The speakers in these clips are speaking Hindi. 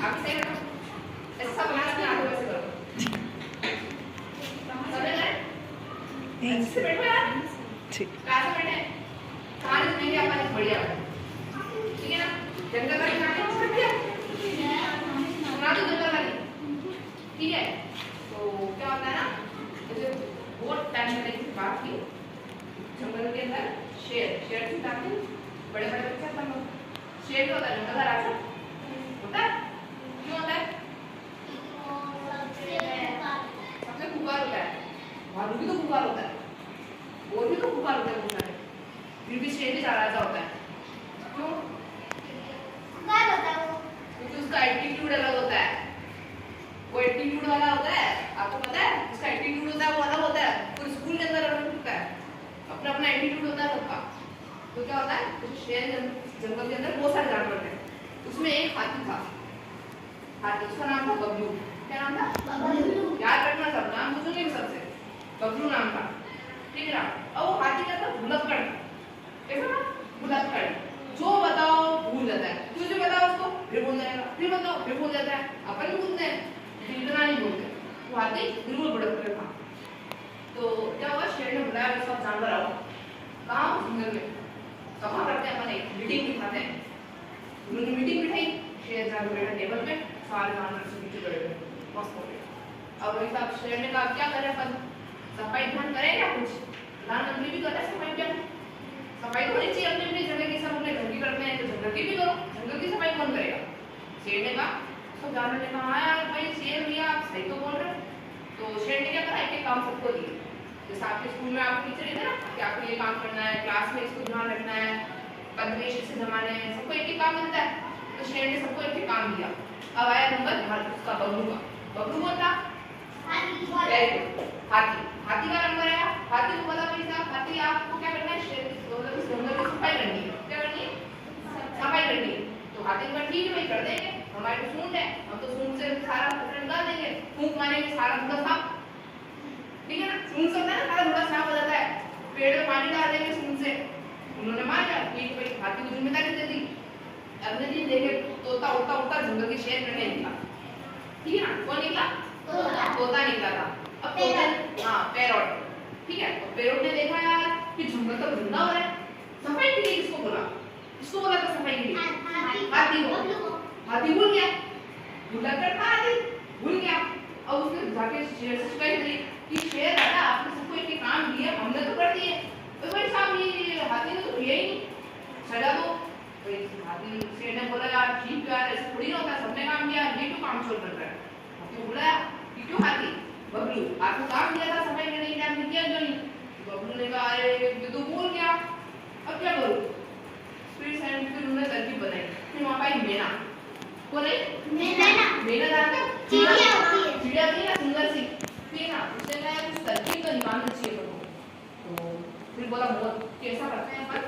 आपकी साइड में ऐसा बनाना है, आगे वैसे करो। समझ गए? अच्छे से बैठो यार। ठीक। क्लास में बैठे। कहानी सुनेंगे अपन बढ़िया। ठीक है ना? जंगल वाली कहानी सुन लिया? सुना दो जंगल वाली। ठीक है? तो क्या होता है ना? जैसे बहुत टाइम पहले की बात थी। जंगल के अंदर शेर थी ताकि बड़े-बड़े बच्चे अपन लोग। शेर क्या होता है? जंगल का राजा होता है। क्यों होता है? सबसे खूंखार होता है। भालू भी तो खूंखार होता है। और भी तो खूंखार होता है बहुत सारे। फिर भी शेर ही राजा होता है। क्यों? क्योंकि उसका एटीट्यूड अलग होता है। वो एटीट्यूड वाला होता है। आपको पता है? उसका एटीट्यूड होता है वो अलग होता है। पूरे स्कूल के अंदर अलग होता है। अपना-अपना एटीट्यूड होता है सबका। तो क्या होता है? जैसे शेर जंगल के अंदर बहुत सारे जानवर थे। उसमें एक हाथी था। हाथी, उसका नाम था बबलू। क्या नाम था? बबलू। याद रखना सब, नाम पूछूंगी सबसे। बबलू नाम था। ठीक है ना? अब वो हाथी क्या था? भुलक्कड़। कैसा था? भुलक्कड़। जो बताओ भूल जाता है। कुछ भी बताओ उसको फिर भूल जाएगा। फिर बताओ फिर भूल जाता है। अपन भी भूलते हैं, लेकिन इतना नहीं भूलते। वो हाथी बिल्कुल भुलक्कड़ था। तो क्या हुआ? शेर ने बुलाया सब जानवर आओ। कहाँ? जंगल में। कहाँ करते हैं अपन एक मीटिंग बिठाते हैं। उन्होंने मीटिंग बिठाई। शेर जानवर बैठा टेबल पे, सारे जानवर से नीचे बैठे हुए। मस्त हो गया। अब वही साहब शेर ने कहा क्या करें अपन? सफाई अभियान करें क्या कुछ? प्रधानमंत्री भी करता है सफाई अभियान। सफाई तो होनी चाहिए अपने अपने जगह की, सब अपने घर की करते हैं तो जंगल की भी करो। जंगल की सफाई कौन करेगा? शेर ने कहा। तो जानवर ने कहा हाँ यार भाई शेर भैया आप सही तो बोल रहे हो। तो शेर ने क्या करा? एक काम सबको दिए। जैसे आपके स्कूल में आपको टीचर है ना कि आपको ये काम करना है, क्लास में इसको ध्यान रखना है, पंद्रह से जमाने हैं, सबको एक काम मिलता है। तो शेर ने सबको एक काम दिया। अब आया नंबर उसका बबलू का। बबलू कौन था? हाथी। हाथी का नंबर आया। हाथी को बोला भाई साहब हाथी आपको क्या करना है? शेर मतलब इस जंगल की सफाई करनी है। क्या करनी है? सफाई करनी है। तो हाथी ने कहा ठीक है भाई कर देंगे, हमारे तो सूंड है, हम तो सूंड से सारा कचरा निकाल देंगे, फूंक मारेंगे सारा धुआं साफ। ठीक है ना? सूंड से होता है ना सारा धुआं साफ हो जाता है। पेड़ में पानी डाल देंगे सूंड से। उन्होंने मान लिया ठीक भाई, हाथी को जिम्मेदारी दे दी। अगले दिन देखे तोता उड़ता उड़ता जंगल के शेर में निकला। ठीक है ना? कौन निकला? तोता निकला था। अब तोते हाँ पैरोट। ठीक है? तो पैरोट ने देखा यार कि जंगल तो गंदा हो रहा है, सफाई के लिए किसको बोला? किसको बोला था सफाई के लिए? हाथी को। हाथी भूल गया। भुलक्कड़ था हाथी, भूल गया। अब उसने जाके शेर से शिकायत करी कि शेर राजा आपने सबको एक काम दिया, हमने तो कर दिए, तो भाई साहब ये हाथी ने तो किया ही नहीं, सजा दो। भाई हाथी शेर ने बोला यार ठीक यार ऐसे थोड़ी ना होता है, सबने काम किया ये क्यों काम छोड़ कर रहा है? हाथी को बुलाया कि क्यों हाथी? बबलू आपको काम दिया था सफाई करने के लिए, आपने किया क्यों नहीं? बबलू ने कहा अरे ये तो भूल गया, अब क्या करूं? फिर उन्होंने तरकीब बनाई। फिर वहां पर मैना को नहीं मैना जानता चिड़िया होती है, चिड़िया थी ना सुंदर सी। फिर ना उसने कहा कुछ तरकीब तो निकालना चाहिए लोगों को। तो फिर बोला मोर कैसा करते हैं अपन?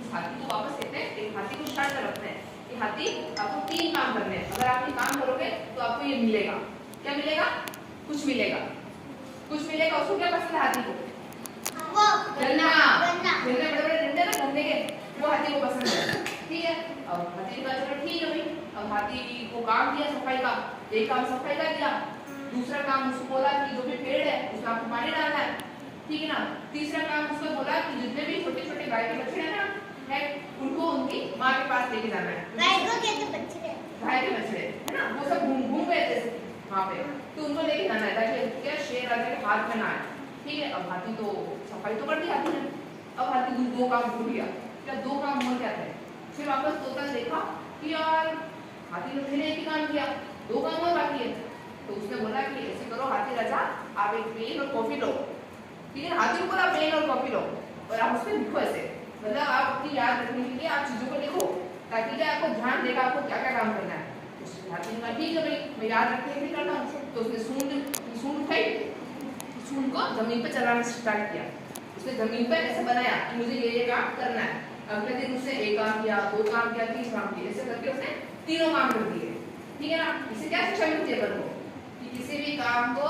इस हाथी को वापस लेते हैं, एक हाथी को शर्त रखते हैं कि हाथी आपको 3 काम करने हैं, अगर आप ये काम करोगे तो आपको ये मिलेगा। क्या मिलेगा? कुछ मिलेगा। कुछ मिलेगा। उसको क्या पसंद है हाथी को? गन्ना। गन्ने बड़े-बड़े डंडे ना गन्ने के, वो हाथी को पसंद है। ठीक है? अब हाथी ने कहा चलो ठीक है भाई। अब हाथी को काम दिया सफाई का, एक काम सफाई का दिया, दूसरा काम उसको बोला कि जो भी पेड़ है उसमें आपको पानी डालना है। ठीक है ना? तीसरा काम उसको बोला कि जितने भी छोटे-छोटे गाय के बच्चे हैं ना है उनको उनकी माँ के पास लेके जाना है। गाय के बच्चे है ना, वो सब घूम गए थे वहाँ पे, तो उनको लेके जाना है ताकि क्या शेर राजा के हाथ में ना आए। ठीक है? अब हाथी तो सफाई तो कर दी हाथी ने। अब हाथी 2 काम भूल गया। क्या 2 काम और क्या थे? फिर वापस तोता ने देखा कि यार हाथी ने पहले एक ही काम किया, 2 काम और बाकी है। तो उसने बोला कि ऐसे करो हाथी राजा आप एक पेन और कॉफी लो। ठीक है? हाथी को बोला पेन और कॉफी लो और आप उसमें लिखो ऐसे, मतलब आप अपनी याद रखने के लिए आप चीजों को लिखो ताकि क्या आपको ध्यान देगा आपको क्या क्या काम करना है। हाथी ने कहा ठीक है भाई मैं याद रखने के लिए करता हूँ। तो उसने सूंड उठाई, सूंड को जमीन पे चलाना स्टार्ट किया। उसने जमीन पे ऐसे बनाया कि मुझे ये काम करना है। अगले दिन उसने 1 काम किया, 2 काम किया, 3 काम किए, ऐसे करके उसने 3 काम कर दिए। ठीक है ना? इससे क्या शिक्षा मिलती है अपन को कि किसी भी काम को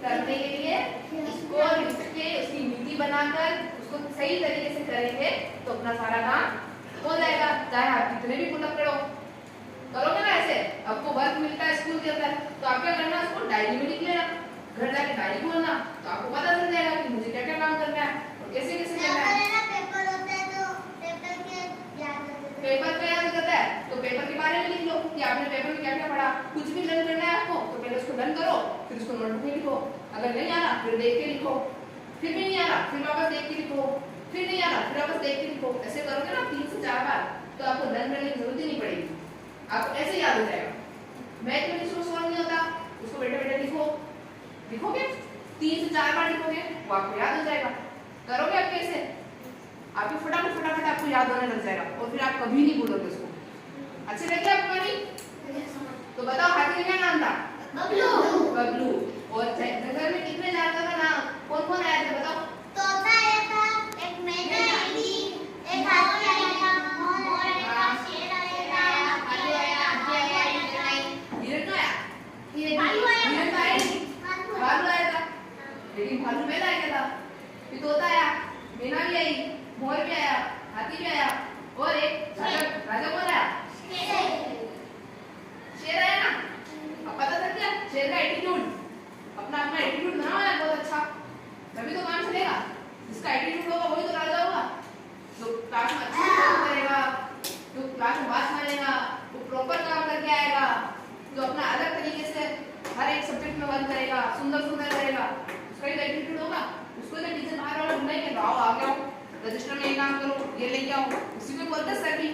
करने के लिए उसको लिख के उसकी नीति बनाकर उसको सही तरीके से करेंगे तो अपना सारा काम हो जाएगा, चाहे आप कितने भी भुलक्कड़ हो। करोगे ना ऐसे? आपको वर्क मिलता है स्कूल के अंदर, तो आप क्या करना, उसको डायरी में लिख लेना, घर जाके डायरी खोलना, तो आपको पता चल जाएगा कि मुझे क्या क्या काम करना है और कैसे कैसे करना है। पेपर पे याद करता है तो पेपर के बारे में लिख लो कि आपने पेपर में क्या क्या पढ़ा। कुछ भी लर्न करना है आपको तो पहले उसको लर्न करो, फिर उसको नोटबुक में लिखो। अगर नहीं आ रहा फिर देख के लिखो, फिर भी नहीं आ रहा फिर वापस देख के लिखो, फिर नहीं आ रहा फिर वापस देख के लिखो। ऐसे करोगे ना 3 से 4 बार तो आपको लर्न करने की जरूरत ही नहीं पड़ेगी, आपको ऐसे याद हो जाएगा। मैथ में जिसको सॉल्व नहीं होता उसको बैठे बैठे लिखो, लिखोगे 3 से 4 बार लिखोगे वो आपको याद हो जाएगा। करोगे आप कैसे, आपको फटाफट फटाफट आपको याद होने लग जाएगा और फिर आप कभी नहीं भूलोगे उसको। अच्छे लगे आपको नहीं? तो बताओ हाथी का क्या नाम था? बबलू। और जंगल में कितने जानवर का नाम कौन कौन आया था बताओ? तोता आया था, एक मैना आई थी, एक हाथी आया था, मोर आया था, शेर आया था, भालू आया, हाथी आया, हिरण आई। हिरण आया? भालू आया, हिरण तो आया नहीं, भालू आया था, लेकिन भालू पहले आया था। फिर तोता आया, मैना भी आई, मोर भी आया, हाथी भी आया और एक राजा कौन आया? शेर आया ना। अब पता चल गया शेर का एटीट्यूड, अपना अपना एटीट्यूड बनाओ यार बहुत अच्छा, तभी तो काम चलेगा। जिसका एटीट्यूड होगा वही तो राजा होगा। जो क्लास में अच्छा काम करेगा, जो क्लास में बात मानेगा, वो प्रॉपर काम करके आएगा, जो अपना अलग तरीके से हर एक सब्जेक्ट में वर्क करेगा, सुंदर सुंदर करेगा, उसका ही एटीट्यूड होगा। उसको तो टीचर बाहर वाला बुलाएंगे, आओ आ गया रजिस्टर में ये काम करो, ये लेके आओ, उसी को बोलते हैं सर भी